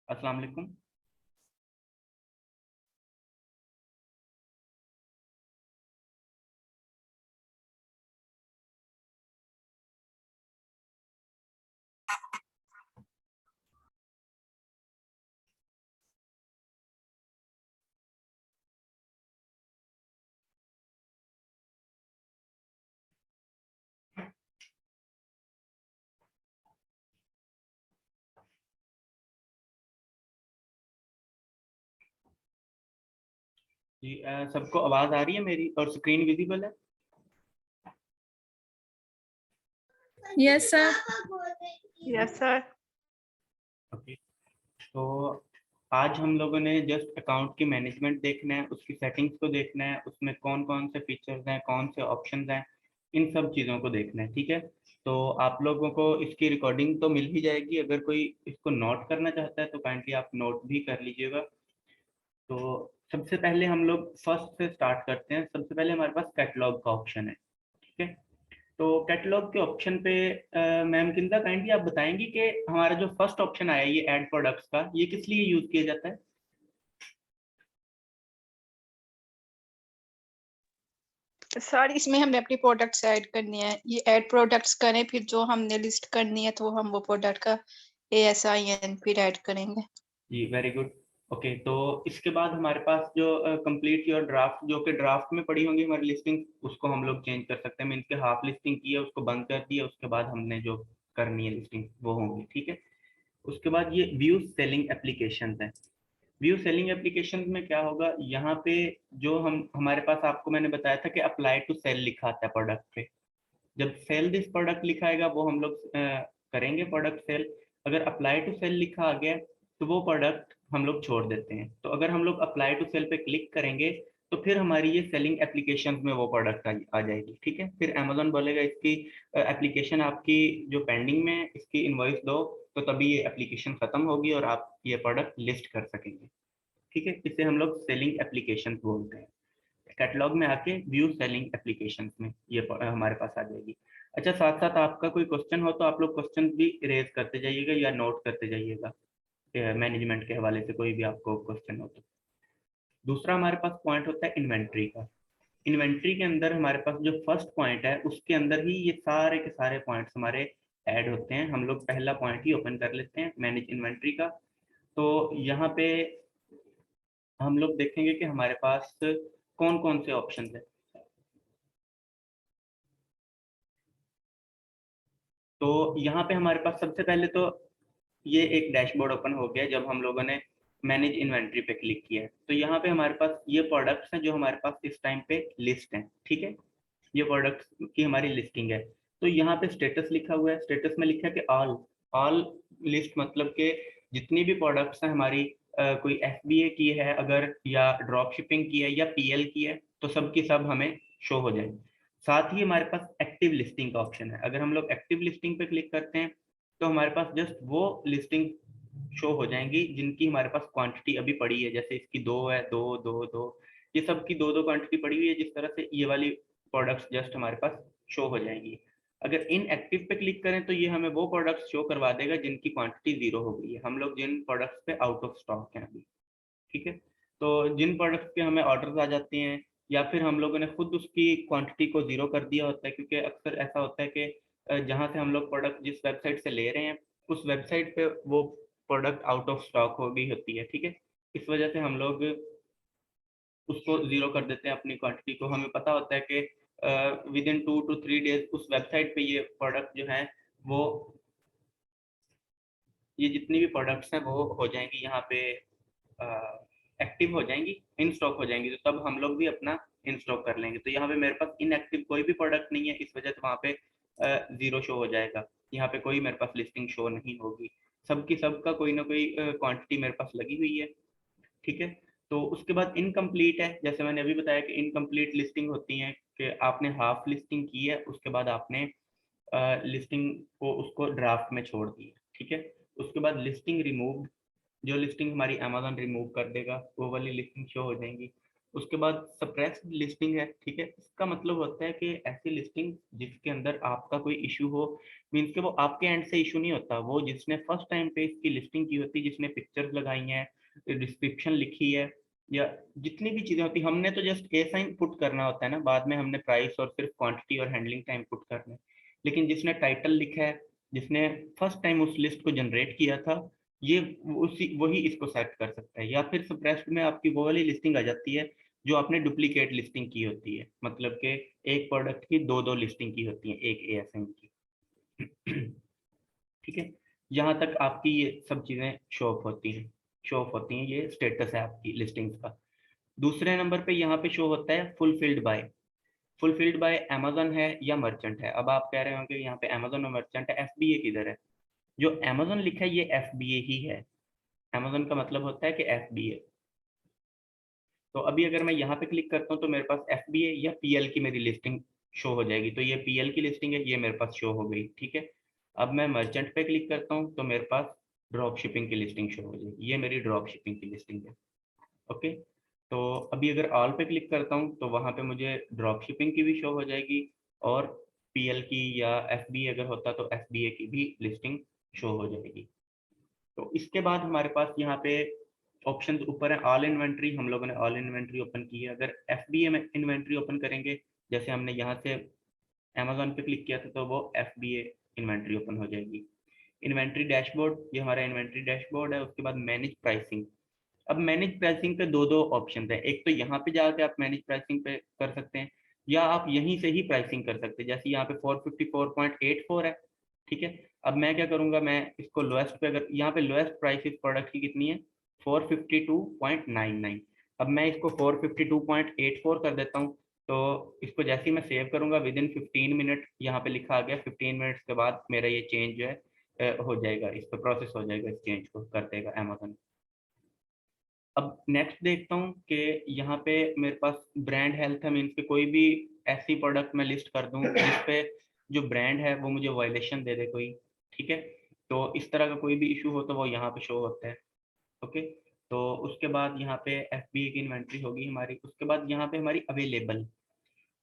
अस्सलाम वालेकुम। जी सबको आवाज आ रही है मेरी और स्क्रीन विजिबल है? Yes sir. Yes sir. Okay, तो आज हम लोगों ने जस्ट अकाउंट की मैनेजमेंट देखना है, उसकी सेटिंग्स को देखना है, उसमें कौन कौन से फीचर्स हैं, कौन से ऑप्शंस हैं, इन सब चीज़ों को देखना है। ठीक है, तो आप लोगों को इसकी रिकॉर्डिंग तो मिल ही जाएगी। अगर कोई इसको नोट करना चाहता है तो काइंडली आप नोट भी कर लीजिएगा। तो सबसे पहले हम लोग फर्स्ट से स्टार्ट करते हैं। सबसे पहले हमारे पास कैटलॉग का ऑप्शन है। ठीक है, तो कैटलॉग के ऑप्शन पे मैम किंदा काइंडली आप बताएंगी कि हमारा जो फर्स्ट ऑप्शन आया ये ऐड प्रोडक्ट्स का, ये किस लिए यूज किया जाता है? सर इसमें हमने अपनी प्रोडक्ट्स ऐड करनी है, ये ऐड प्रोडक्ट्स करें, फिर जो हमने लिस्ट करनी है तो हम वो प्रोडक्ट का ASIN फिर ऐड करेंगे। जी वेरी गुड। ओके, तो इसके बाद हमारे पास जो कंप्लीट योर ड्राफ्ट, जो कि ड्राफ्ट में पड़ी होंगी हमारी लिस्टिंग, उसको हम लोग चेंज कर सकते हैं। मीन्स के हाफ लिस्टिंग की है, उसको बंद कर दिया, उसके बाद हमने जो करनी है लिस्टिंग वो होंगी। ठीक है, उसके बाद ये व्यू सेलिंग एप्लीकेशन है। व्यू सेलिंग एप्लीकेशन में क्या होगा, यहाँ पे जो हम हमारे पास आपको मैंने बताया था कि अप्लाई टू सेल लिखा आता है प्रोडक्ट पे। जब सेल दिस प्रोडक्ट लिखा आएगा वो हम लोग करेंगे प्रोडक्ट सेल। अगर अप्लाई टू सेल लिखा आ गया तो वो प्रोडक्ट हम लोग छोड़ देते हैं। तो अगर हम लोग अप्लाई टू सेल पे क्लिक करेंगे तो फिर हमारी ये सेलिंग एप्लीकेशन में वो प्रोडक्ट आ जाएगी। ठीक है, फिर अमेजोन बोलेगा इसकी एप्लीकेशन आपकी जो पेंडिंग में है इसकी इनवॉइस दो, तो तभी ये एप्लीकेशन खत्म होगी और आप ये प्रोडक्ट लिस्ट कर सकेंगे। ठीक है, इसे हम लोग सेलिंग एप्लीकेशन बोलते हैं। कैटलॉग में आके व्यू सेलिंग एप्लीकेशंस में ये हमारे पास आ जाएगी। अच्छा, साथ साथ आपका कोई क्वेश्चन हो तो आप लोग क्वेश्चन भी रेज करते जाइएगा या नोट करते जाइएगा, मैनेजमेंट के हवाले से कोई भी आपको क्वेश्चन हो तो। दूसरा हमारे पास पॉइंट होता है इन्वेंट्री का। इन्वेंट्री के अंदर हमारे पास जो फर्स्ट पॉइंट है उसके अंदर ही ये सारे के सारे पॉइंट्स हमारे ऐड होते हैं। हम लोग पहला पॉइंट ही ओपन कर लेते हैं, मैनेज इन्वेंट्री का। तो यहाँ पे हम लोग देखेंगे कि हमारे पास कौन कौन से ऑप्शन है। तो यहाँ पे हमारे पास सबसे पहले तो ये एक डैशबोर्ड ओपन हो गया जब हम लोगों ने मैनेज इन्वेंट्री पे क्लिक किया है। तो यहाँ पे हमारे पास ये प्रोडक्ट्स हैं जो हमारे पास इस टाइम पे लिस्ट हैं। ठीक है, ये प्रोडक्ट्स की हमारी लिस्टिंग है। तो यहाँ पे स्टेटस लिखा हुआ है, स्टेटस में लिखा है कि ऑल ऑल लिस्ट, मतलब कि जितनी भी प्रोडक्ट्स हैं हमारी, कोई FBA की है अगर, या ड्रॉप शिपिंग की है, या PL की है, तो सब की सब हमें शो हो जाए। साथ ही हमारे पास एक्टिव लिस्टिंग का ऑप्शन है। अगर हम लोग एक्टिव लिस्टिंग पे क्लिक करते हैं तो हमारे पास जस्ट वो लिस्टिंग शो हो जाएंगी जिनकी हमारे पास क्वांटिटी अभी पड़ी है। जैसे इसकी 2 है, 2 2 2, ये सब की 2 2 क्वांटिटी पड़ी हुई है। जिस तरह से ये वाली प्रोडक्ट्स जस्ट हमारे पास शो हो जाएंगी। अगर इन एक्टिव पे क्लिक करें तो ये हमें वो प्रोडक्ट्स शो करवा देगा जिनकी क्वांटिटी 0 हो गई है, हम लोग जिन प्रोडक्ट्स पे आउट ऑफ स्टॉक हैं अभी। ठीक है, तो जिन प्रोडक्ट्स के हमें ऑर्डर्स आ जाते हैं या फिर हम लोगों ने खुद उसकी क्वांटिटी को 0 कर दिया होता है, क्योंकि अक्सर ऐसा होता है कि जहाँ से हम लोग प्रोडक्ट जिस वेबसाइट से ले रहे हैं उस वेबसाइट पे वो प्रोडक्ट आउट ऑफ स्टॉक हो गई होती है। ठीक है, इस वजह से हम लोग उसको 0 कर देते हैं अपनी क्वांटिटी को। हमें पता होता है कि विद इन 2 to 3 डेज उस वेबसाइट पे ये प्रोडक्ट जो है वो, ये जितनी भी प्रोडक्ट्स हैं वो हो जाएंगी यहाँ पे, एक्टिव हो जाएंगी, इन स्टॉक हो जाएंगी। तो तब हम लोग भी अपना इन स्टॉक कर लेंगे। तो यहाँ पे मेरे पास इनएक्टिव कोई भी प्रोडक्ट नहीं है, इस वजह से वहाँ पे 0 शो हो जाएगा। यहाँ पे कोई मेरे पास लिस्टिंग शो नहीं होगी, सबकी सबका कोई ना कोई क्वांटिटी मेरे पास लगी हुई है। ठीक है, तो उसके बाद इनकम्प्लीट है। जैसे मैंने अभी बताया कि इनकम्प्लीट लिस्टिंग होती है कि आपने हाफ लिस्टिंग की है, उसके बाद आपने लिस्टिंग को उसको ड्राफ्ट में छोड़ दी है। ठीक है, उसके बाद लिस्टिंग रिमूव, जो लिस्टिंग हमारी अमेजोन रिमूव कर देगा वो वाली लिस्टिंग शो हो जाएंगी। उसके बाद सप्रेस्ड लिस्टिंग है, ठीक है। इसका मतलब होता है कि ऐसी लिस्टिंग जिसका मतलब होता है कि ऐसी लिस्टिंग जिसके अंदर आपका कोई इशू हो, मीन्स के वो आपके एंड से इशू नहीं होता, वो जिसने फर्स्ट टाइम पे इसकी लिस्टिंग की होती, जिसने पिक्चर्स लगाई हैं, डिस्क्रिप्शन लिखी है, या जितनी भी चीजें होती, हमने तो जस्ट ए साइन पुट करना होता है ना, बाद में हमने प्राइस और सिर्फ क्वांटिटी और हैंडलिंग टाइम पुट करना है। लेकिन जिसने टाइटल लिखा है, जिसने फर्स्ट टाइम उस लिस्ट को जनरेट किया था, ये वही इसको सेट कर सकता है। या फिर सप्रेस्ड में आपकी वो वाली लिस्टिंग आ जाती है जो आपने डुप्लीकेट लिस्टिंग की होती है, मतलब कि एक प्रोडक्ट की दो लिस्टिंग की होती है एक एएसएन की। ठीक है, यहाँ तक आपकी ये सब चीजें शो ऑफ होती हैं, ये स्टेटस है आपकी लिस्टिंग्स का। दूसरे नंबर पे यहाँ पे शो होता है फुलफिल्ड बाय अमेजन है या मर्चेंट है। अब आप कह रहे होंगे यहाँ पे अमेजन और मर्चेंट है, एफबीए किधर है? जो अमेजन लिखा है ये एफबीए ही है, अमेजन का मतलब होता है कि एफबीए। तो अभी अगर मैं यहाँ पे क्लिक करता हूँ तो मेरे पास एफबीए या पीएल की मेरी लिस्टिंग शो हो जाएगी। तो ये पीएल की लिस्टिंग है, ये मेरे पास शो हो गई, ठीक है। अब मैं मर्चेंट पे क्लिक करता हूँ तो मेरे पास ड्रॉप शिपिंग की लिस्टिंग शो हो जाएगी, ये मेरी ड्रॉप शिपिंग की लिस्टिंग है। ओके, तो अभी अगर ऑल पे क्लिक करता हूँ तो वहाँ पे मुझे ड्रॉप शिपिंग की भी शो हो जाएगी, और पीएल की या एफबीए अगर होता तो एफबीए की भी लिस्टिंग शो हो जाएगी। तो इसके बाद हमारे पास यहाँ पे ऑप्शन ऊपर है ऑल इन्वेंट्री, हम लोगों ने ऑल इन्वेंट्री ओपन की है। अगर एफबीए में इन्वेंट्री ओपन करेंगे, जैसे हमने यहाँ से अमेजोन पे क्लिक किया था, तो वो एफबीए इन्वेंट्री ओपन हो जाएगी। इन्वेंट्री डैशबोर्ड, ये हमारा इन्वेंट्री डैशबोर्ड है। उसके बाद मैनेज प्राइसिंग। अब मैनेज प्राइसिंग पे दो ऑप्शन है, एक तो यहाँ पे जाके आप मैनेज प्राइसिंग पे कर सकते हैं, या आप यहीं से ही प्राइसिंग कर सकते हैं। जैसे यहाँ पे 454.84 है, ठीक है। अब मैं क्या करूंगा, मैं इसको लोएस्ट पे, अगर यहाँ पे लोएस्ट प्राइस इस प्रोडक्ट की कितनी है 452.99, अब मैं इसको 452.84 कर देता हूँ। तो इसको जैसे ही मैं सेव करूंगा, विद इन 15 मिनट यहाँ पे लिखा आ गया, 15 मिनट्स के बाद मेरा ये चेंज जो है हो जाएगा, इस पर प्रोसेस हो जाएगा, इस चेंज को कर देगा अमेजन। अब नेक्स्ट देखता हूँ कि यहाँ पे मेरे पास ब्रांड हेल्थ है, मीन्स के कोई भी ऐसी प्रोडक्ट मैं लिस्ट कर दूँ जिसपे जो ब्रांड है वो मुझे वायलेशन दे दे कोई, ठीक है। तो इस तरह का कोई भी इशू हो तो वो यहाँ पे शो होता है। ओके, तो उसके बाद यहाँ पे एफबीए की इन्वेंट्री होगी हमारी। उसके बाद यहाँ पे हमारी अवेलेबल,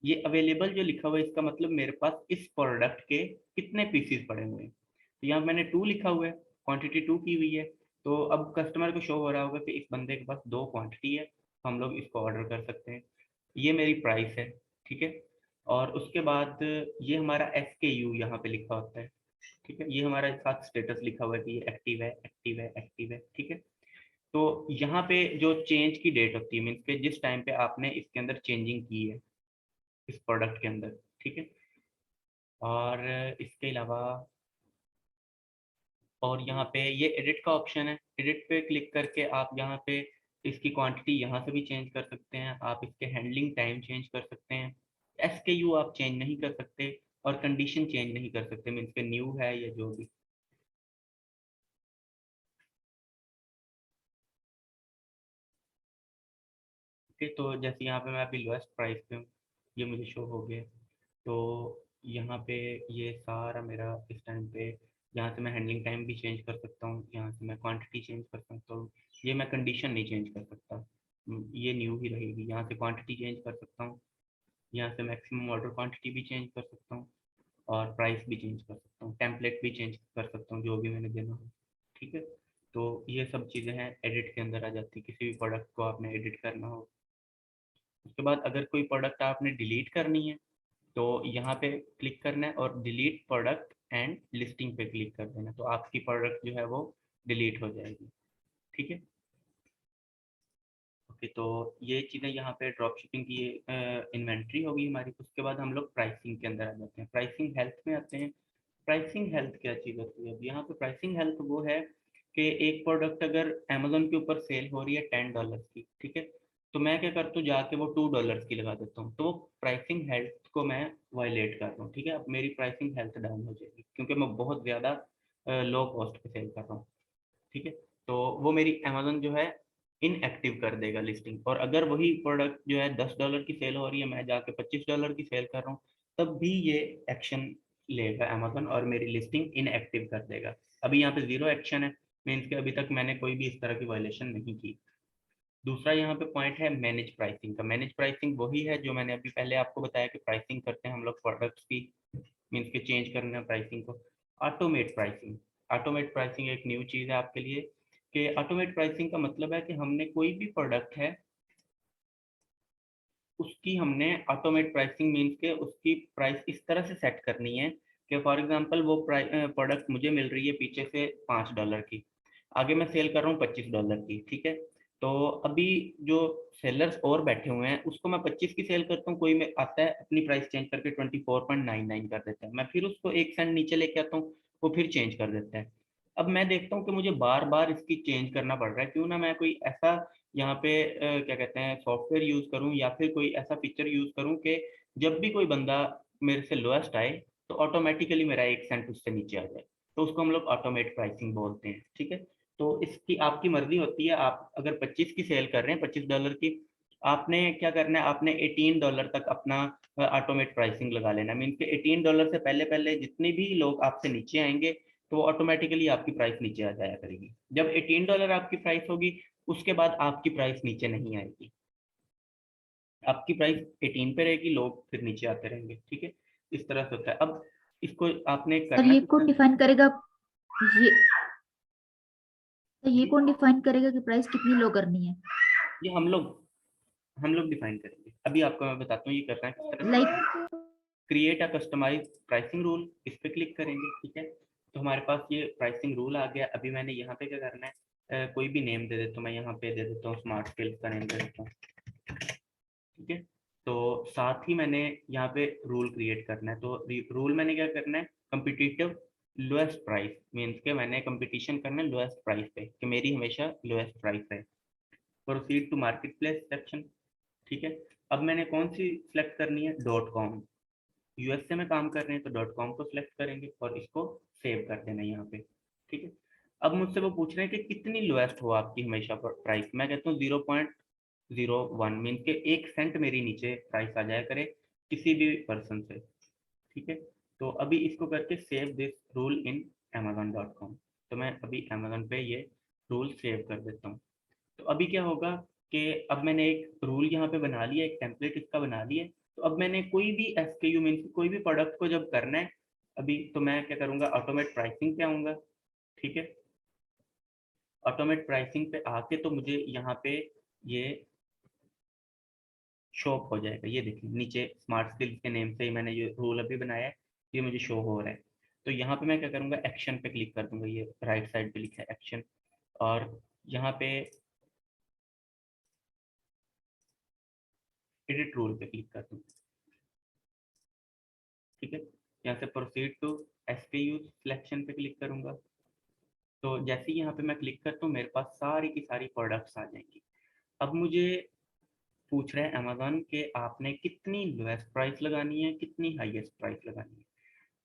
ये अवेलेबल जो लिखा हुआ है इसका मतलब मेरे पास इस प्रोडक्ट के कितने पीसीस पड़े हुए हैं। तो यहाँ मैंने 2 लिखा हुआ है, क्वांटिटी 2 की हुई है। तो अब कस्टमर को शो हो रहा होगा कि इस बंदे के पास 2 क्वांटिटी है, तो हम लोग इसको ऑर्डर कर सकते हैं। ये मेरी प्राइस है, ठीक है। और उसके बाद ये हमारा SKU यहाँ पे लिखा होता है, ठीक है। ये हमारे साथ स्टेटस लिखा हुआ है कि ये एक्टिव है, एक्टिव है, एक्टिव है, ठीक है। तो यहाँ पे जो चेंज की डेट होती है, मीन्स के जिस टाइम पे आपने इसके अंदर चेंजिंग की है इस प्रोडक्ट के अंदर, ठीक है। और इसके अलावा और यहाँ पे ये एडिट का ऑप्शन है, एडिट पे क्लिक करके आप यहाँ पे इसकी क्वांटिटी यहाँ से भी चेंज कर सकते हैं, आप इसके हैंडलिंग टाइम चेंज कर सकते हैं। SKU आप चेंज नहीं कर सकते, और कंडीशन चेंज नहीं कर सकते, मीन्स के न्यू है या जो भी। ओके, तो जैसे यहाँ पे मैं अभी लोएस्ट प्राइस पे हूँ, ये मुझे शो हो गया। तो यहाँ पे ये सारा मेरा इस टाइम पे, यहाँ से मैं हैंडलिंग टाइम भी चेंज कर सकता हूँ, यहाँ से मैं क्वांटिटी चेंज कर सकता हूँ। ये मैं कंडीशन नहीं चेंज कर सकता, ये न्यू ही रहेगी। यहाँ से क्वांटिटी चेंज कर सकता हूँ, यहाँ से मैक्सिमम ऑर्डर क्वांटिटी भी चेंज कर सकता हूँ, और प्राइस भी चेंज कर सकता हूँ, टेम्पलेट भी चेंज कर सकता हूँ जो भी मैंने देना हो, ठीक है। तो ये सब चीज़ें हैं एडिट के अंदर आ जाती, किसी भी प्रोडक्ट को आपने एडिट करना हो। उसके बाद अगर कोई प्रोडक्ट आपने डिलीट करनी है तो यहाँ पे क्लिक करना है और डिलीट प्रोडक्ट एंड लिस्टिंग पे क्लिक कर देना, तो आपकी प्रोडक्ट जो है वो डिलीट हो जाएगी, ठीक है। ओके, तो ये चीज़ें यहाँ पे ड्रॉप शिपिंग की इन्वेंट्री होगी हमारी। उसके बाद हम लोग प्राइसिंग के अंदर आ जाते हैं, प्राइसिंग हेल्थ में आते हैं। प्राइसिंग हेल्थ क्या चीज़ होती है? अब यहाँ पे प्राइसिंग हेल्थ वो है कि एक प्रोडक्ट अगर अमेजोन के ऊपर सेल हो रही है $10 की, ठीक है, तो मैं क्या करता हूँ, जाके वो $2 की लगा देता हूँ, तो प्राइसिंग हेल्थ को मैं वायलेट कर रहा हूँ, ठीक है। अब मेरी प्राइसिंग हेल्थ डाउन हो जाएगी क्योंकि मैं बहुत ज़्यादा लो कॉस्ट पे सेल कर रहा हूँ, ठीक है। तो वो मेरी अमेजोन जो है इनएक्टिव कर देगा लिस्टिंग। और अगर वही प्रोडक्ट जो है $10 की सेल हो रही है, मैं जाके $25 की सेल कर रहा हूँ, तब भी ये एक्शन लेगा अमेजोन और मेरी लिस्टिंग इनएक्टिव कर देगा। अभी यहाँ पे 0 एक्शन है, मीन्स के अभी तक मैंने कोई भी इस तरह की वायलेशन नहीं की। दूसरा यहाँ पे पॉइंट है मैनेज प्राइसिंग का। मैनेज प्राइसिंग वही है जो मैंने अभी पहले आपको बताया कि प्राइसिंग करते हैं हम लोग प्रोडक्ट्स की, मीन्स के चेंज करना है प्राइसिंग को। ऑटोमेट प्राइसिंग, ऑटोमेट प्राइसिंग एक न्यू चीज़ है आपके लिए कि ऑटोमेट प्राइसिंग का मतलब है कि हमने कोई भी प्रोडक्ट है उसकी हमने ऑटोमेट प्राइसिंग मीन्स के उसकी प्राइस इस तरह से सेट करनी है कि फॉर एग्जांपल वो प्रोडक्ट मुझे मिल रही है पीछे से $5 की, आगे मैं सेल कर रहा हूँ $25 की, ठीक है। तो अभी जो सेलर्स और बैठे हुए हैं उसको मैं 25 की सेल करता हूँ, कोई में आता है अपनी प्राइस चेंज करके 24.99 कर देता है, मैं फिर उसको 1 सेंट नीचे लेके आता हूँ, वो फिर चेंज कर देता है। अब मैं देखता हूँ कि मुझे बार बार इसकी चेंज करना पड़ रहा है, क्यों ना मैं कोई ऐसा यहाँ पे क्या कहते हैं सॉफ्टवेयर यूज करूँ या फिर कोई ऐसा फीचर यूज करूँ कि जब भी कोई बंदा मेरे से लोएस्ट आए तो ऑटोमेटिकली मेरा 1 सेंट उससे नीचे आ जाए, तो उसको हम लोग ऑटोमेट प्राइसिंग बोलते हैं, ठीक है। तो इसकी आपकी मर्जी होती है, आप अगर 25 की सेल कर रहे हैं $25 की, आपने क्या करना है, आपने $18 तक अपना ऑटोमेट प्राइसिंग लगा लेना, मीन के $18 से पहले पहले जितने भी लोग आपसे नीचे आएंगे तो ऑटोमेटिकली आपकी प्राइस नीचे आ जाया करेगी। जब $18 आपकी प्राइस होगी उसके बाद आपकी प्राइस नीचे नहीं आएगी, आपकी प्राइस 18 पे रहेगी, लोग फिर नीचे आते रहेंगे, ठीक है। इस तरह से होता है। अब इसको आपने सर करना ये किस कौन तरह, डिफाइन करेगा, ये ये कौन डिफाइन करेगा कि प्राइस कितनी लो करनी है? ये हम लोग डिफाइन करेंगे। अभी आपको मैं बताता हूँ ये करना है किस तरह से। Like create a customize pricing rule, इस पे क्लिक करेंगे, ठीक है। तो हमारे पास ये प्राइसिंग रूल आ गया। अभी मैंने यहाँ पे क्या करना है, कोई भी नेम दे देता हूँ, मैं यहाँ पे दे देता हूँ स्मार्ट स्किल्स का नेम दे देता हूँ, ठीक है। तो साथ ही मैंने यहाँ पे रूल क्रिएट करना है, तो रूल मैंने क्या करना है, कम्पिटिटिव लोएस्ट प्राइस, मीन्स के मैंने कंपटीशन करना है लोएस्ट प्राइस पे कि मेरी हमेशा लोएस्ट प्राइस है। Proceed to marketplace section, ठीक है। अब मैंने कौन सी सिलेक्ट करनी है, .com, यूएसए में काम कर रहे हैं तो .com को सिलेक्ट करेंगे और इसको सेव कर देना है यहाँ पे, ठीक है। अब मुझसे वो पूछ रहे हैं कि कितनी लोएस्ट हो आपकी हमेशा प्राइस, मैं कहता हूँ 0.01, मीन के 1 सेंट मेरी नीचे प्राइस आ जाया करे किसी भी पर्सन से, ठीक है। तो अभी इसको करके save this rule in amazon.com, तो मैं अभी अमेजोन पे ये रूल सेव कर देता हूँ। तो अभी क्या होगा कि अब मैंने एक रूल यहाँ पे बना लिया, एक टेम्पलेट इसका बना लिया। तो अब मैंने कोई भी एसकेयू मीन्स कोई भी प्रोडक्ट को जब करना है अभी, तो मैं क्या करूँगा, ऑटोमेट प्राइसिंग पे आऊँगा, ठीक है। ऑटोमेट प्राइसिंग पे आके तो मुझे यहाँ पे ये शो हो जाएगा, ये देखिए नीचे स्मार्ट स्किल्स के नेम से ही मैंने ये रूल अभी बनाया है, ये मुझे शो हो रहा है। तो यहाँ पे मैं क्या करूँगा, एक्शन पे क्लिक कर दूंगा, ये राइट साइड पे लिखा है एक्शन, और यहाँ पे एडिट रूल पे क्लिक कर दूंगा, ठीक है। यहाँ से प्रोसीड टू एसकेयू सिलेक्शन पे क्लिक करूंगा। तो जैसे ही यहाँ पे मैं क्लिक करता हूँ मेरे पास सारी की सारी प्रोडक्ट्स आ जाएंगी। अब मुझे पूछ रहे हैं अमेजोन के आपने कितनी लोएस्ट प्राइस लगानी है, कितनी हाईएस्ट प्राइस लगानी है।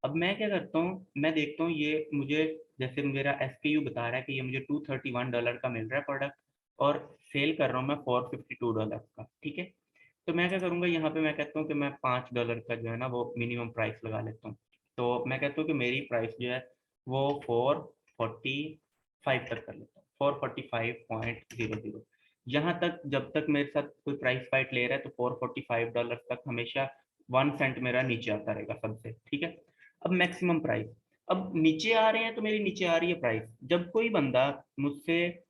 अब मैं क्या करता हूँ, मैं देखता हूँ ये मुझे, जैसे मेरा एसकेयू बता रहा है कि ये मुझे $231 का मिल रहा है प्रोडक्ट और सेल कर रहा हूँ मैं $452 का, ठीक है। तो मैं क्या करूँगा, यहाँ पे मैं कहता हूँ कि मैं $5 का जो है ना वो मिनिमम प्राइस लगा लेता हूँ। तो मैं कहता हूँ कि मेरी प्राइस जो है वो 445 तक कर लेता हूँ, 445.00। यहाँ तक जब तक मेरे साथ कोई प्राइस फाइट ले रहा है तो $445 तक हमेशा 1 सेंट मेरा नीचे आता रहेगा सबसे, ठीक है। अब मैक्सिमम प्राइस, अब नीचे आ रहे हैं तो मेरी नीचे आ रही है प्राइस, जब कोई बंदा मुझसे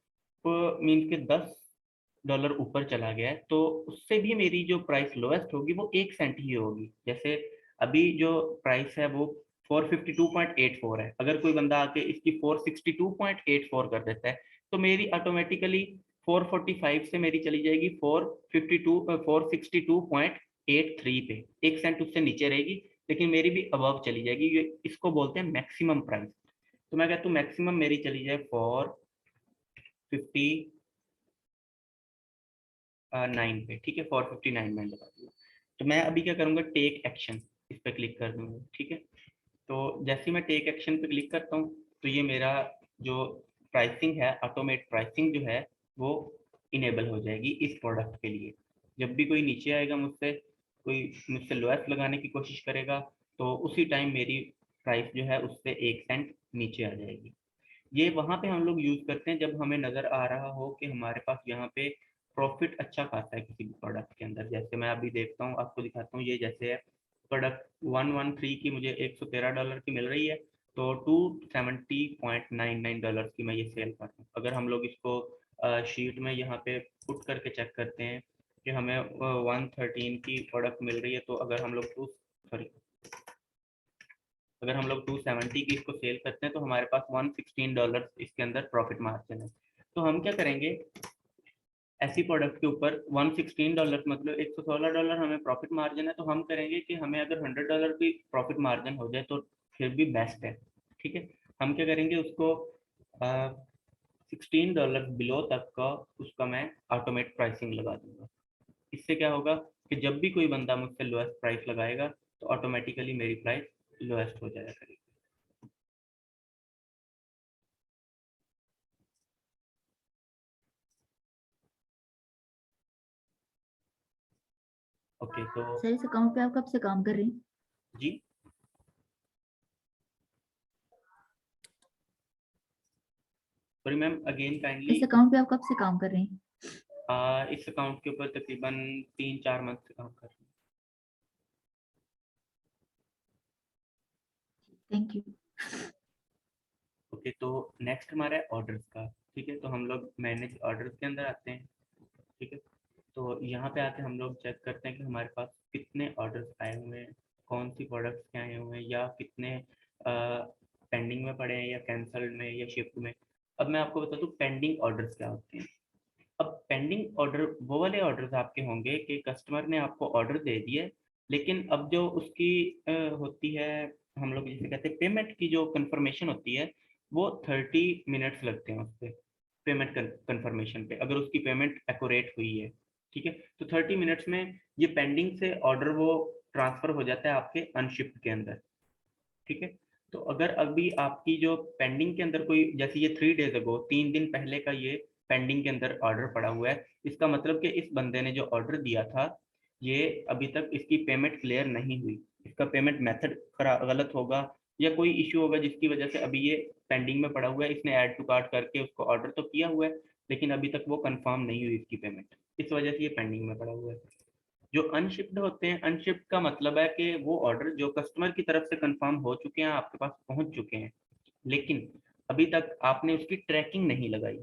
मीन के $10 ऊपर चला गया है तो उससे भी मेरी जो प्राइस लोएस्ट होगी वो 1 सेंट ही होगी। जैसे अभी जो प्राइस है वो 452.84 है, अगर कोई बंदा आके इसकी 462.84 कर देता है तो मेरी ऑटोमेटिकली 445 से मेरी चली जाएगी 462.83 पे, 1 सेंट उससे नीचे रहेगी लेकिन मेरी भी अबव चली जाएगी, ये इसको बोलते हैं मैक्सिमम प्राइस। तो मैं कहता हूँ मैक्सिमम मेरी चली जाए 459 पे, ठीक है, 459 में लगा दूंगा। तो मैं अभी क्या करूँगा, टेक एक्शन, इस पर क्लिक कर दूंगा, ठीक है। तो जैसे मैं टेक एक्शन पे क्लिक करता हूँ तो ये मेरा जो प्राइसिंग है, ऑटोमेट प्राइसिंग जो है वो इनेबल हो जाएगी इस प्रोडक्ट के लिए। जब भी कोई नीचे आएगा मुझसे, कोई मुझसे लोएस्ट लगाने की कोशिश करेगा तो उसी टाइम मेरी प्राइस जो है उससे 1 सेंट नीचे आ जाएगी। ये वहाँ पे हम लोग यूज़ करते हैं जब हमें नज़र आ रहा हो कि हमारे पास यहाँ पे प्रॉफिट अच्छा खासा है किसी भी प्रोडक्ट के अंदर। जैसे मैं अभी देखता हूँ, आपको दिखाता हूँ, ये जैसे है प्रोडक्ट 113 की मुझे $113 की मिल रही है, तो $270.99 की मैं ये सेल कर रहा हूँ। अगर हम लोग इसको शीट में यहाँ पे पुट करके चेक करते हैं कि हमें 113 की प्रोडक्ट मिल रही है, तो अगर हम लोग अगर हम लोग 270 की इसको सेल करते हैं तो हमारे पास $116 इसके अंदर प्रॉफिट मार्जिन है। तो हम क्या करेंगे, ऐसी प्रोडक्ट के ऊपर $116 मतलब $116 हमें प्रॉफिट मार्जिन है, तो हम करेंगे कि हमें अगर $100 भी प्रॉफिट मार्जिन हो जाए तो फिर भी बेस्ट है। ठीक है, हम क्या करेंगे, उसको $16 बिलो तक का उसका मैं ऑटोमेट प्राइसिंग लगा दूंगा। इससे क्या होगा कि जब भी कोई बंदा मुझसे लोएस्ट प्राइस लगाएगा तो ऑटोमेटिकली मेरी प्राइस लोएस्ट हो जाया करेगी। ओके, तो सर इस अकाउंट पे आप कब से काम कर रहे हैं? जी, सॉरी मैम, अगेन काइंडली। इस अकाउंट पे आप कब से काम कर रहे हैं? इस अकाउंट के ऊपर तकरीबन 3-4 मंथ से काम कर रहे हैं। Thank you. ओके, तो नेक्स्ट हमारा है ऑर्डर्स का। ठीक है, तो हम लोग मैनेज ऑर्डर्स के अंदर आते हैं। ठीक है, तो यहाँ पे आके हम लोग चेक करते हैं कि हमारे पास कितने ऑर्डर्स आए हुए हैं, कौन सी प्रोडक्ट्स के आए हुए हैं, या कितने पेंडिंग में पड़े हैं, या कैंसल्ड में, या शिफ्ट में। अब मैं आपको बता दूँ पेंडिंग ऑर्डर्स क्या होते हैं। अब पेंडिंग ऑर्डर वो वाले ऑर्डर्स आपके होंगे कि कस्टमर ने आपको ऑर्डर दे दिया, लेकिन अब जो उसकी होती है, हम लोग जिसे कहते हैं पेमेंट की जो कंफर्मेशन होती है, वो 30 मिनट्स लगते हैं उस पर पेमेंट कंफर्मेशन पे, अगर उसकी पेमेंट एक्यूरेट हुई है। ठीक है, तो 30 मिनट्स में ये पेंडिंग से ऑर्डर वो ट्रांसफर हो जाता है आपके अनशिफ्ट के अंदर। ठीक है, तो अगर अभी आपकी जो पेंडिंग के अंदर कोई, जैसे ये 3 डेज अगो, 3 दिन पहले का ये पेंडिंग के अंदर ऑर्डर पड़ा हुआ है, इसका मतलब कि इस बंदे ने जो ऑर्डर दिया था, ये अभी तक इसकी पेमेंट क्लियर नहीं हुई, इसका पेमेंट मेथड गलत होगा, या कोई इश्यू होगा जिसकी वजह से अभी ये पेंडिंग में पड़ा हुआ है। इसने ऐड टू कार्ट करके उसको ऑर्डर तो किया हुआ है, लेकिन अभी तक वो कंफर्म नहीं हुई इसकी पेमेंट, इस वजह से ये पेंडिंग में पड़ा हुआ है। जो अनशिप्ड होते हैं, अनशिप्ड का मतलब है कि वो ऑर्डर जो कस्टमर की तरफ से कंफर्म हो चुके हैं, आपके पास पहुंच चुके हैं, लेकिन अभी तक आपने उसकी ट्रैकिंग नहीं लगाई।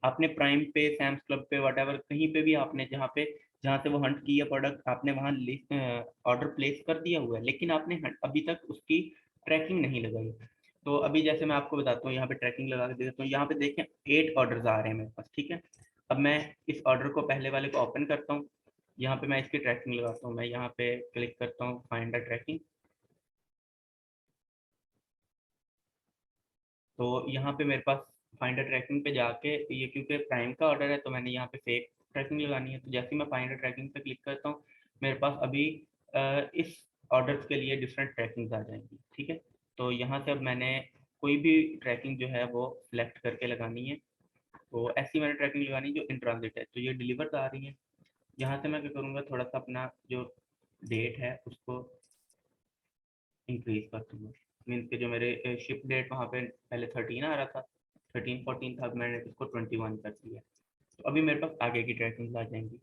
आपने प्राइम पे, सैम्स क्लब पे, वट कहीं पे भी आपने जहाँ से वो हंट की है प्रोडक्ट, आपने वहाँ ऑर्डर प्लेस कर दिया हुआ है, लेकिन आपने अभी तक उसकी ट्रैकिंग नहीं लगाई। तो अभी जैसे मैं आपको बताता हूँ, यहाँ पे ट्रैकिंग लगा के देता हूँ। यहाँ पे देखें 8 ऑर्डर्स आ रहे हैं मेरे पास। ठीक है, अब मैं इस ऑर्डर को, पहले वाले को ओपन करता हूँ, यहाँ पे मैं इसकी ट्रैकिंग लगाता हूँ। मैं यहाँ पे क्लिक करता हूँ फाइंड द ट्रैकिंग, तो यहाँ पे मेरे पास फाइंड ट्रैकिंग पे जाके, ये क्योंकि प्राइम का ऑर्डर है तो मैंने यहाँ पे फेक ट्रैकिंग लगानी है, तो जैसे ही मैं फाइंड ट्रैकिंग पे क्लिक करता हूँ, मेरे पास अभी इस ऑर्डर्स के लिए डिफरेंट ट्रैकिंग आ जाएंगी। ठीक है, तो यहाँ से अब मैंने कोई भी ट्रैकिंग जो है वो सिलेक्ट करके लगानी है। तो ऐसी मैंने ट्रैकिंग लगानी जो इन ट्रांजिट है, तो ये डिलीवर आ रही है। यहाँ से मैं क्या करूँगा, थोड़ा सा अपना जो डेट है उसको इंक्रीज कर दूंगा। मीन्स के जो मेरे शिप डेट वहाँ पे पहले 13 आ रहा था, 13-14 था, अब मैंने इसको 21 कर दिया। तो अभी मेरे पास आगे की ट्रैकिंग आ जाएंगी।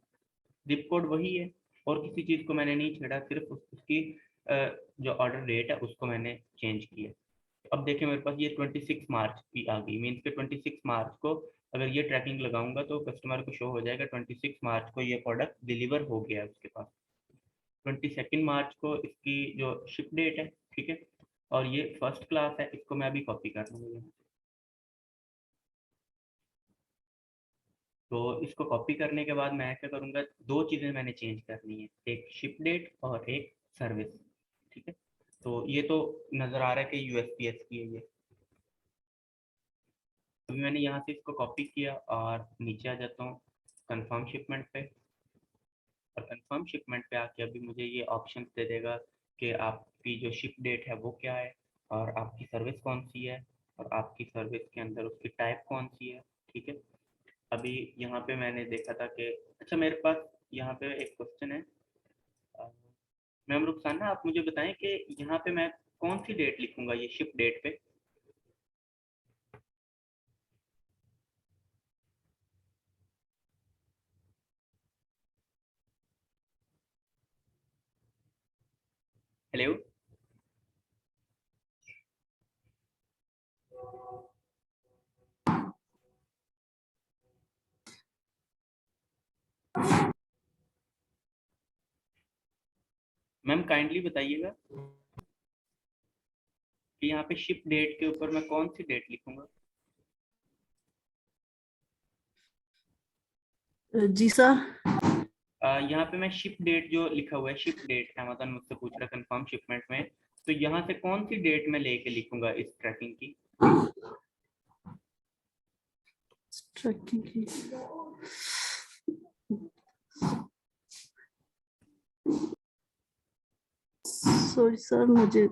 जिप कोड वही है, और किसी चीज़ को मैंने नहीं छेड़ा, सिर्फ उसकी जो ऑर्डर डेट है उसको मैंने चेंज किया। तो अब देखिए मेरे पास ये 26 मार्च की आ गई। मीन्स के 26 मार्च को अगर ये ट्रैकिंग लगाऊंगा तो कस्टमर को शो हो जाएगा 26 मार्च को ये प्रोडक्ट डिलीवर हो गया है उसके पास। 22 मार्च को इसकी जो शिप डेट है। ठीक है, और ये फर्स्ट क्लास है, इसको मैं अभी कॉपी कर लूँगा। तो इसको कॉपी करने के बाद मैं क्या करूँगा, 2 चीज़ें मैंने चेंज करनी है, एक शिप डेट और एक सर्विस। ठीक है, तो ये तो नज़र आ रहा है कि यूएसपीएस की है ये। अभी मैंने यहाँ से इसको कॉपी किया और नीचे आ जाता हूँ कंफर्म शिपमेंट पे, और कंफर्म शिपमेंट पे आके अभी मुझे ये ऑप्शन दे देगा कि आपकी जो शिप डेट है वो क्या है, और आपकी सर्विस कौन सी है, और आपकी सर्विस के अंदर उसकी टाइप कौन सी है। ठीक है, अभी यहाँ पे मैंने देखा था कि, अच्छा मेरे पास यहाँ पे एक क्वेश्चन है। मैम रुखसाना, आप मुझे बताएं कि यहाँ पे मैं कौन सी डेट लिखूंगा ये शिप डेट पे। हेलो, मैम काइंडली बताइएगा कि यहाँ पे शिप डेट के ऊपर मैं कौन सी डेट लिखूंगा? जी सर। यहाँ पे मैं शिप डेट जो लिखा हुआ है, शिप डेट अमेज़न मुझसे पूछ रहा है कंफर्म शिपमेंट में, तो यहाँ से कौन सी डेट में लेके लिखूंगा इस ट्रैकिंग की? ट्रैकिंग की सॉरी सर, मुझे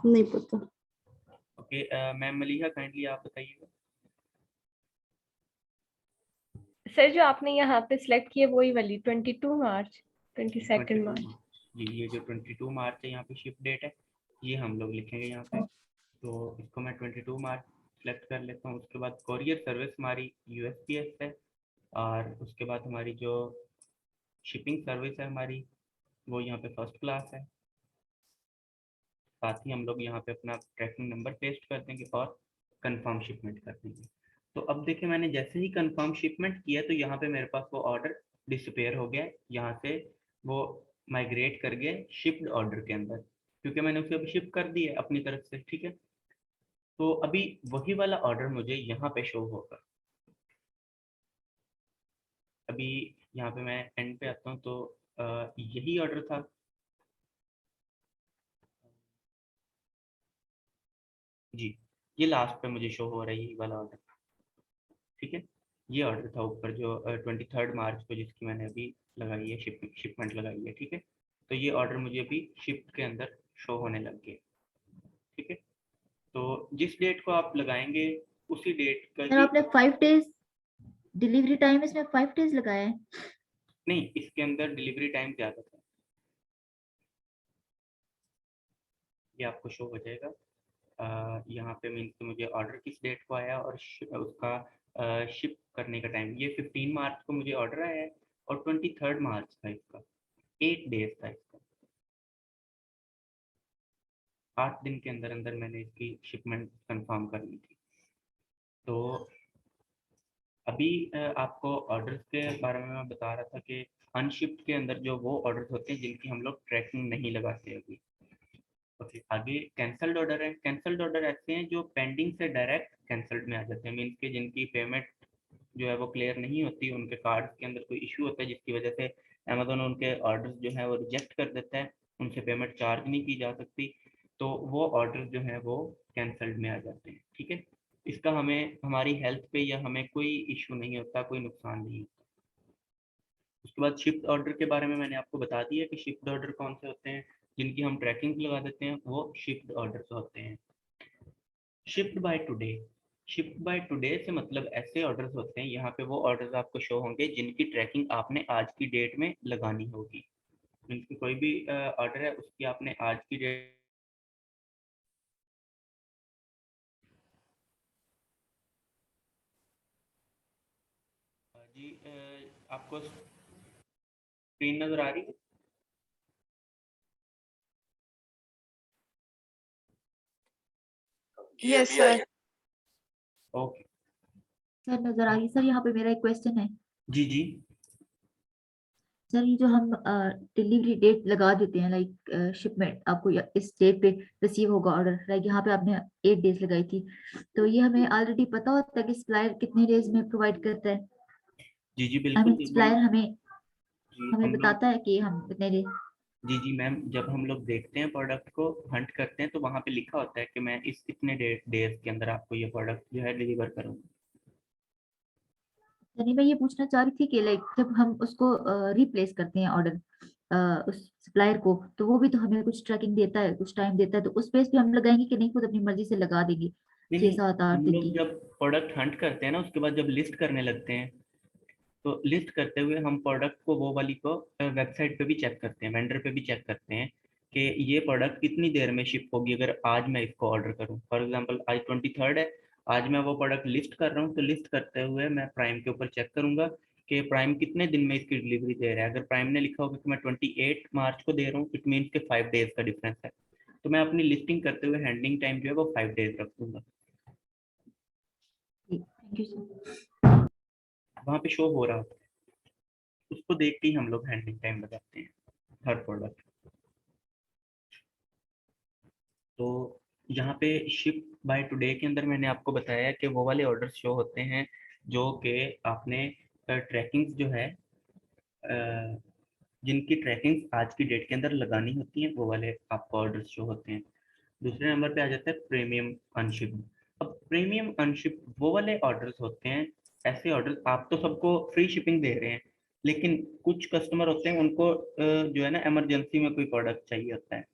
नहीं पता। ओके, मैम मलिहा काइंडली आप बताइएगा। सर जो आपने यहाँ पे सिलेक्ट किया वही वाली 22 मार्च 22 मार्च। जी, ये जो 22 मार्च है यहाँ पे शिप डेट है, ये हम लोग लिखेंगे यहाँ पे। तो इसको मैं 22 मार्च सेलेक्ट कर लेता हूँ। उसके बाद कोरियर सर्विस हमारी यूएसपीएस है, और उसके बाद हमारी जो शिपिंग सर्विस है हमारी, वो यहाँ पे फर्स्ट क्लास है। साथ ही हम लोग यहाँ पे अपना ट्रैकिंग नंबर पेस्ट कर देंगे और कंफर्म शिपमेंट कर देंगे। तो अब देखिए, मैंने जैसे ही कंफर्म शिपमेंट किया तो यहाँ पे मेरे पास वो ऑर्डर डिसअपेयर हो गया, यहाँ से वो माइग्रेट कर गया शिप्ड ऑर्डर के अंदर, क्योंकि मैंने उसे अब शिप कर दिया अपनी तरफ से। ठीक है, तो अभी वही वाला ऑर्डर मुझे यहाँ पे शो होगा। अभी यहाँ पे मैं एंड पे आता हूँ, तो यही ऑर्डर था। जी, ये लास्ट पे मुझे शो हो रहा है यही वाला ऑर्डर। ठीक है, ये ऑर्डर था ऊपर जो 23 मार्च को जिसकी मैंने अभी लगाई है, शिपमेंट लगाई है। ठीक है, तो ये ऑर्डर मुझे अभी शिफ्ट के अंदर शो होने लग गए। ठीक है, तो जिस डेट को आप लगाएंगे उसी डेट का सर ही। आपने 5 डेज डिलीवरी टाइम इसमें 5 डेज लगाया है? नहीं, इसके अंदर डिलीवरी टाइम ज़्यादा था, ये आपको शो हो जाएगा। यहाँ पे मीन्स कि मुझे ऑर्डर किस डेट को आया और उसका शिप करने का टाइम, ये 15 मार्च को मुझे ऑर्डर आया है और 23 मार्च था इसका, 8 डेज था इसका। 8 दिन के अंदर अंदर मैंने इसकी शिपमेंट कंफर्म कर ली थी। तो अभी आपको ऑर्डर्स के बारे में मैं बता रहा था कि अनशिप्ड के अंदर जो वो ऑर्डर्स होते हैं जिनकी हम लोग ट्रैकिंग नहीं लगाते अभी। ओके, आगे कैंसल्ड ऑर्डर है। कैंसल्ड ऑर्डर ऐसे हैं जो पेंडिंग से डायरेक्ट कैंसल्ड में आ जाते हैं, मीन्स के जिनकी पेमेंट जो है वो क्लियर नहीं होती, उनके कार्ड के अंदर कोई इशू होता है जिसकी वजह से अमेजोन उनके ऑर्डर्स जो है वो रिजेक्ट कर देता है, उनसे पेमेंट चार्ज नहीं की जा सकती, तो वो ऑर्डर जो है वो कैंसल्ड में आ जाते हैं। ठीक है, इसका हमें हमारी हेल्थ पे या हमें कोई इशू नहीं होता, कोई नुकसान नहीं होता। उसके बाद शिफ्ट ऑर्डर के बारे में मैंने आपको बता दिया कि शिफ्ट ऑर्डर कौन से होते हैं, जिनकी हम ट्रैकिंग लगा देते हैं वो शिफ्ट ऑर्डर होते हैं। Shift by today, shift by today से मतलब ऐसे ऑर्डर्स होते हैं, यहाँ पे वो ऑर्डर्स आपको शो होंगे जिनकी ट्रैकिंग आपने आज की डेट में लगानी होगी। मीन्स कि कोई भी ऑर्डर है उसकी आपने आज की डेट। जी, आपको स्क्रीन नजर आ रही है? Yes sir. ओके, सर नजर आ रही है। सर यहाँ पे मेरा एक क्वेश्चन है। जी जी। सर ये जो हम डिलीवरी डेट लगा देते हैं, लाइक शिपमेंट आपको इस डेट पे रिसीव होगा ऑर्डर, लाइक यहाँ पे आपने 8 डेज लगाई थी, तो ये हमें ऑलरेडी पता होता है कि सप्लायर कितने डेज में प्रोवाइड करता है? जी जी आई बिल्कुल मीन सप्लायर हमें जी हमें हम लोग, बताता है कि हम कितने डेज। जी जी मैम, जब हम लोग देखते हैं प्रोडक्ट को हंट करते हैं तो वहाँ पे लिखा होता है कि मैं इस इतने डेज के अंदर आपको ये प्रोडक्ट जो है डिलीवर करूँगा। यानी मैं ये पूछना चाह रही थी कि लाइक जब हम उसको रिप्लेस करते हैं ऑर्डर उस सप्लायर को, तो वो भी तो हमें कुछ ट्रैकिंग देता है, कुछ टाइम देता है, तो उस बेस पे हम लगाएंगे कि नहीं खुद अपनी मर्जी से लगा देंगे नहीं 6 नहीं, 7 8 हम दिन लोग की? जब प्रोडक्ट हंट करते हैं ना, उसके बाद जब लिस्ट करने लगते हैं, तो लिस्ट करते हुए हम प्रोडक्ट को वो वाली को वेबसाइट पे भी चेक करते हैं, वेंडर पे भी चेक करते हैं कि ये प्रोडक्ट कितनी देर में शिप होगी अगर आज मैं इसको ऑर्डर करूं। फॉर एग्जांपल आज 23 है, आज मैं वो प्रोडक्ट लिस्ट कर रहा हूँ, तो लिस्ट करते हुए मैं प्राइम के ऊपर चेक करूंगा कि प्राइम कितने दिन में इसकी डिलीवरी दे रहा है। अगर प्राइम ने लिखा होगा कि मैं 28 मार्च को दे रहा हूँ, इट मीन्स के 5 डेज का डिफरेंस है। तो मैं अपनी लिस्टिंग करते हुए हैंडलिंग टाइम जो है वो 5 डेज रख दूंगा। Thank you sir. वहाँ पे शो हो रहा होता है, उसको देख के ही हम लोग हैंडलिंग टाइम लगाते हैं हर प्रोडक्ट। तो यहाँ पे शिप बाय टुडे के अंदर मैंने आपको बताया कि वो वाले ऑर्डर शो होते हैं जो कि आपने ट्रैकिंग जो है जिनकी ट्रैकिंग आज की डेट के अंदर लगानी होती है, वो वाले आपको ऑर्डर शो होते हैं। दूसरे नंबर पे आ जाता है प्रीमियम अनशिप। अब प्रीमियम अनशिप वो वाले ऑर्डर्स होते हैं, ऐसे ऑर्डर्स आप तो सबको फ्री शिपिंग दे रहे हैं, लेकिन कुछ कस्टमर होते हैं उनको जो है ना इमरजेंसी में कोई प्रोडक्ट चाहिए होता है,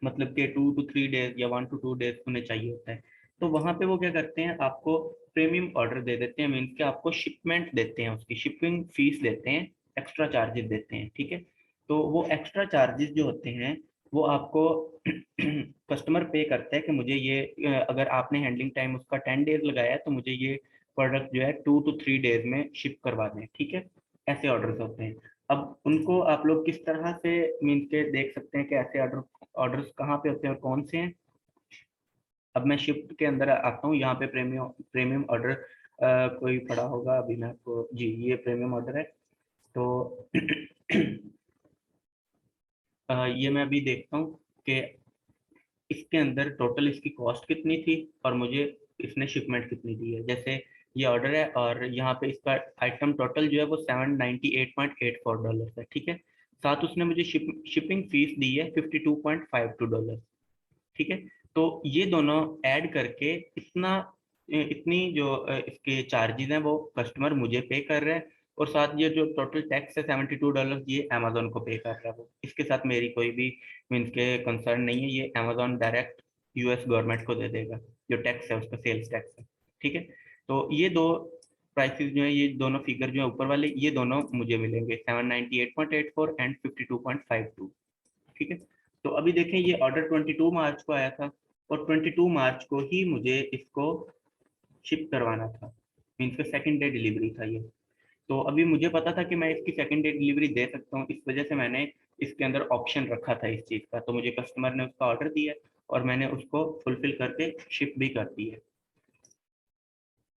मतलब कि 2 to 3 डेज या 1 to 2 डेज उन्हें चाहिए होता है। तो वहां पे वो क्या करते हैं, आपको प्रीमियम ऑर्डर दे देते हैं, मीन्स के आपको शिपमेंट देते हैं, उसकी शिपिंग फीस लेते हैं, एक्स्ट्रा चार्जेस देते हैं, ठीक है। तो वो एक्स्ट्रा चार्जेस जो होते हैं वो आपको कस्टमर पे करता है कि मुझे ये अगर आपने हैंडलिंग टाइम उसका 10 डेज लगाया है तो मुझे ये प्रोडक्ट जो है 2 to 3 डेज में शिप करवा दें, ठीक है। ऐसे ऑर्डर्स होते हैं। अब उनको आप लोग किस तरह से मीन्स के देख सकते हैं कि ऐसे ऑर्डर्स कहाँ पे होते हैं और कौन से हैं। अब मैं शिफ्ट के अंदर आता हूँ, यहाँ पे प्रीमियम ऑर्डर कोई पड़ा होगा, अभी मैं आपको, जी ये प्रीमियम ऑर्डर है। तो ये मैं अभी देखता हूँ कि इसके अंदर टोटल इसकी कॉस्ट कितनी थी और मुझे इसने शिपमेंट कितनी दी है। जैसे ये ऑर्डर है और यहाँ पे इसका आइटम टोटल जो है वो $798.84 है, ठीक है। साथ उसने मुझे शिपिंग फीस दी है $52.52, ठीक है। तो ये दोनों ऐड करके इतनी जो इसके चार्जेस हैं वो कस्टमर मुझे पे कर रहा है, और साथ ये जो टोटल टैक्स है $72 ये अमेजोन को पे कर रहा है वो। इसके साथ मेरी कोई भी मीन्स के कंसर्न नहीं है, ये अमेजोन डायरेक्ट यूएस गवर्नमेंट को दे देगा जो टैक्स है उसका, सेल्स टैक्स है, ठीक है। तो ये दो प्राइसेस जो है, ये दोनों फिगर जो है ऊपर वाले, ये दोनों मुझे मिलेंगे 798.84 एंड 52.52, ठीक है। तो अभी देखें ये ऑर्डर 22 मार्च को आया था और 22 मार्च को ही मुझे इसको शिप करवाना था, मीन्स का सेकंड डे डिलीवरी था ये। तो अभी मुझे पता था कि मैं इसकी सेकंड डे डिलीवरी दे सकता हूँ, इस वजह से मैंने इसके अंदर ऑप्शन रखा था इस चीज़ का। तो मुझे कस्टमर ने उसका ऑर्डर दिया और मैंने उसको फुलफिल करके शिप भी कर दी है।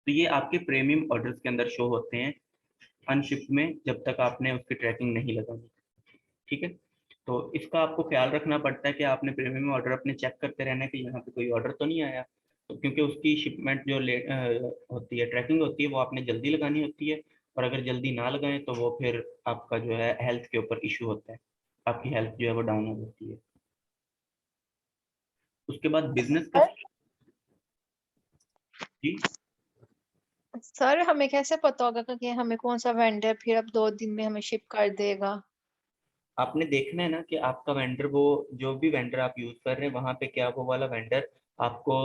तो ये आपके प्रीमियम ऑर्डर्स के अंदर शो होते हैं अनशिप में, जब तक आपने उसकी ट्रैकिंग नहीं लगाई, ठीक है। तो इसका आपको ख्याल रखना पड़ता है कि आपने प्रीमियम ऑर्डर अपने चेक करते रहना है कि यहाँ पे कोई ऑर्डर तो नहीं आया, तो क्योंकि उसकी शिपमेंट जो लेट होती है, ट्रैकिंग होती है, वो आपने जल्दी लगानी होती है, और अगर जल्दी ना लगाएं तो वो फिर आपका जो है हेल्थ के ऊपर इशू होता है, आपकी हेल्थ जो है वो डाउन हो जाती है। उसके बाद बिजनेस का, जी सर हमें कैसे पता होगा कि हमें कौन सा वेंडर फिर अब 2 दिन में हमें शिप कर देगा? आपने देखना है ना कि आपका वेंडर, वो जो भी वेंडर आप यूज कर रहे हैं वहां पे क्या वो वाला वेंडर आपको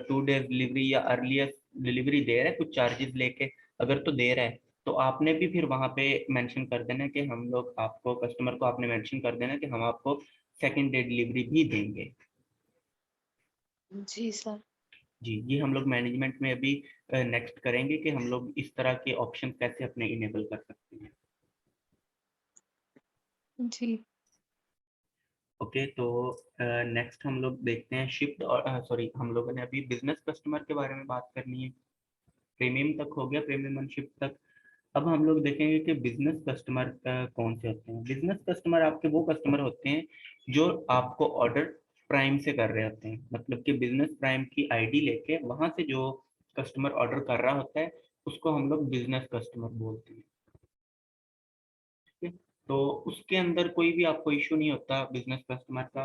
2 डेज डिलीवरी या अर्लियर डिलीवरी दे रहा है कुछ चार्जेस लेके। अगर तो दे रहा है तो आपने भी फिर वहां पे मेंशन कर देना कि हम लोग आपको, कस्टमर को आपने मेंशन कर देना कि हम आपको सेकंड डे डिलीवरी भी देंगे। जी सर। जी ये हम लोग मैनेजमेंट में अभी नेक्स्ट करेंगे कि हम लोग इस तरह के ऑप्शन कैसे अपने इनेबल कर सकते हैं। जी ओके तो नेक्स्ट हम लोग देखते हैं शिफ्ट, और सॉरी हम लोगों ने अभी बिजनेस कस्टमर के बारे में बात करनी है। प्रीमियम तक हो गया, प्रीमियम एंड शिफ्ट तक। अब हम लोग देखेंगे कि बिजनेस कस्टमर कौन से होते हैं। बिजनेस कस्टमर आपके वो कस्टमर होते हैं जो आपको ऑर्डर प्राइम से कर रहे होते हैं, मतलब कि बिजनेस प्राइम की आईडी लेके वहां से जो कस्टमर ऑर्डर कर रहा होता है उसको हम लोग बिजनेस कस्टमर बोलते हैं, ठीक है। तो उसके अंदर कोई भी आपको इशू नहीं होता बिजनेस कस्टमर का।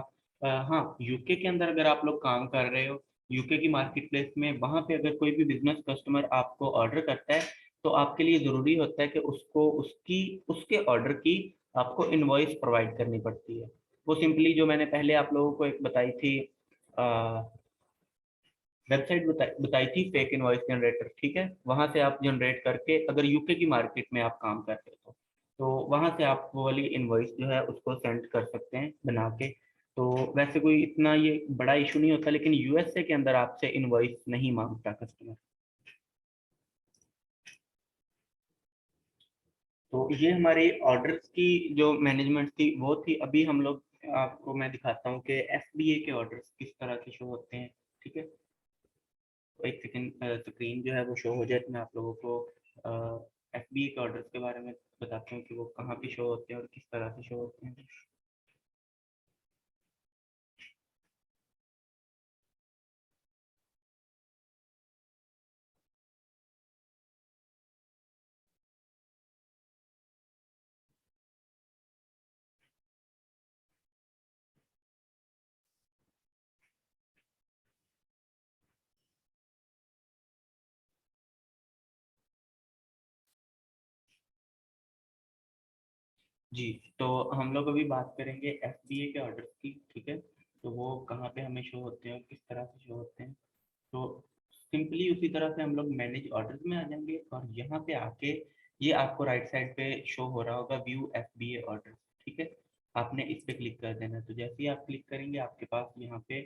हाँ यूके के अंदर अगर आप लोग काम कर रहे हो, यूके की मार्केट प्लेस में, वहां पे अगर कोई भी बिजनेस कस्टमर आपको ऑर्डर करता है तो आपके लिए जरूरी होता है कि उसको उसके ऑर्डर की आपको इनवॉइस प्रोवाइड करनी पड़ती है। वो सिंपली जो मैंने पहले आप लोगों को एक बताई थी वेबसाइट बताई थी, फेक इनवॉइस जनरेटर, ठीक है। वहां से आप जनरेट करके, अगर यूके की मार्केट में आप काम करते हो तो वहां से आप वो वाली इनवॉइस जो है उसको सेंड कर सकते हैं बना के। तो वैसे कोई इतना ये बड़ा इशू नहीं होता, लेकिन यूएसए के अंदर आपसे इनवॉइस नहीं मांगता कस्टमर। तो ये हमारे ऑर्डर्स की जो मैनेजमेंट थी वो थी। अभी हम लोग आपको मैं दिखाता हूँ कि FBA के ऑर्डर्स किस तरह के शो होते हैं। ठीक है, तो एक सेकंड स्क्रीन जो है वो शो हो जाए तो मैं आप लोगों को FBA के ऑर्डर्स के बारे में बताता हूँ कि वो कहाँ पे शो होते हैं और किस तरह से शो होते हैं। जी, तो हम लोग अभी बात करेंगे FBA के ऑर्डर्स की। ठीक है, तो वो कहाँ पे हमें शो होते हैं और किस तरह से शो होते हैं। तो सिंपली उसी तरह से हम लोग मैनेज ऑर्डर्स में आ जाएंगे और यहाँ पे आके ये आपको राइट साइड पे शो हो रहा होगा व्यू FBA ऑर्डर्स। ठीक है, आपने इस पे क्लिक कर देना। तो जैसे ही आप क्लिक करेंगे आपके पास यहाँ पे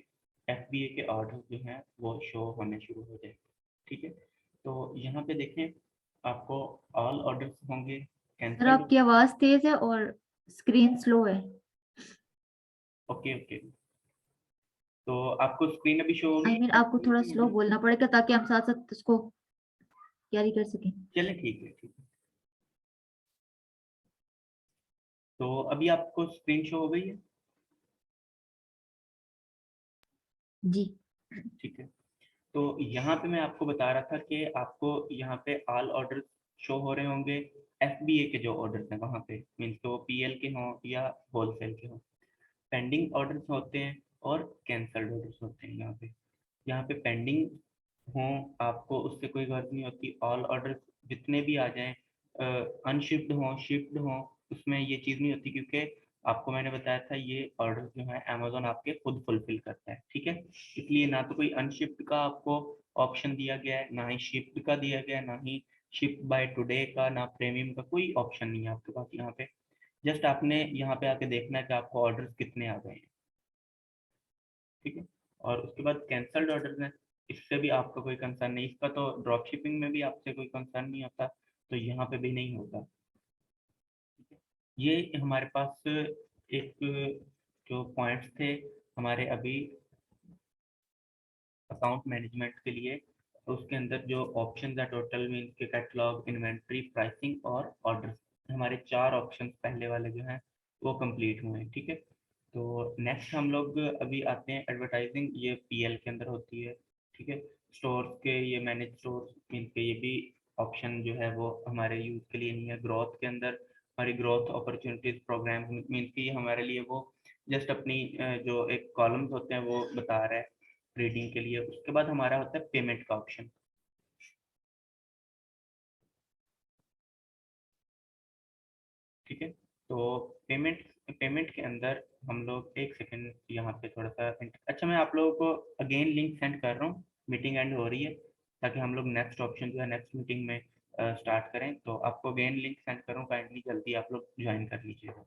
FBA के ऑर्डर्स जो हैं वो शो होने शुरू हो जाएंगे। ठीक है, तो यहाँ पे देखें आपको ऑल ऑर्डर्स होंगे सर कैंसल्ड। आपकी आवाज तेज है और स्क्रीन स्लो है। ओके ओके, तो आपको स्क्रीन अभी शो आई मीन आपको थोड़ा स्लो बोलना पड़ेगा ताकि हम साथ साथ उसको कैरी कर सकें। चले ठीक है ठीक है। तो अभी आपको स्क्रीन शो हो गई है। जी ठीक है, तो यहाँ पे मैं आपको बता रहा था कि आपको यहाँ पे ऑल ऑर्डर शो हो रहे होंगे FBA के जो ऑर्डर्स हैं वहाँ पे, मीन्स तो वो PL के हों या होलसेल के हों। पेंडिंग ऑर्डर्स होते हैं और कैंसल्ड ऑर्डर्स होते हैं। यहाँ पे पेंडिंग हों आपको उससे कोई गर्ज नहीं होती। ऑल ऑर्डर्स जितने भी आ जाएं अनशिफ्ड हों शिफ्ट हों उसमें ये चीज़ नहीं होती, क्योंकि आपको मैंने बताया था ये ऑर्डर जो है अमेजोन आपके खुद फुलफिल करता है। ठीक है, इसलिए ना तो कोई अनशिफ्ट का आपको ऑप्शन दिया गया है, ना ही शिफ्ट का दिया गया है, ना ही शिफ्ट बाय टुडे का, ना प्रीमियम का, कोई ऑप्शन नहीं है आपके पास यहाँ पे। जस्ट आपने यहाँ पे आके देखना है कि आपको ऑर्डर्स कितने आ गए हैं। ठीक है, और उसके बाद कैंसल्ड ऑर्डर है, इससे भी आपका कोई कंसर्न नहीं। इसका तो ड्रॉप शिपिंग में भी आपसे कोई कंसर्न नहीं होता, तो यहाँ पे भी नहीं होगा। ये हमारे पास एक जो पॉइंट्स थे हमारे अभी अकाउंट मैनेजमेंट के लिए, तो उसके अंदर जो ऑप्शन है टोटल मीन के कैटलॉग, इन्वेंट्री, प्राइसिंग और ऑर्डर, हमारे 4 ऑप्शन पहले वाले जो हैं वो कंप्लीट हुए हैं। ठीक है, तो नेक्स्ट हम लोग अभी आते हैं एडवर्टाइजिंग, ये PL के अंदर होती है। ठीक है, स्टोर्स के ये मैनेज स्टोर्स मीन के ये भी ऑप्शन जो है वो हमारे यूज के लिए नहीं है। ग्रोथ के अंदर हमारी ग्रोथ अपॉर्चुनिटीज प्रोग्राम मीन की हमारे लिए वो जस्ट अपनी जो एक कॉलम्स होते हैं वो बता रहा है ट्रेडिंग के लिए। उसके बाद हमारा होता है पेमेंट का ऑप्शन। ठीक है, तो पेमेंट पेमेंट के अंदर हम लोग एक सेकंड यहाँ पे थोड़ा सा अच्छा मैं आप लोगों को अगेन लिंक सेंड कर रहा हूँ, मीटिंग एंड हो रही है, ताकि हम लोग नेक्स्ट ऑप्शन जो है नेक्स्ट मीटिंग में स्टार्ट करें। तो आपको अगेन लिंक सेंड कर रहा हूँ, काइंडली जल्दी आप लोग ज्वाइन कर लीजिएगा।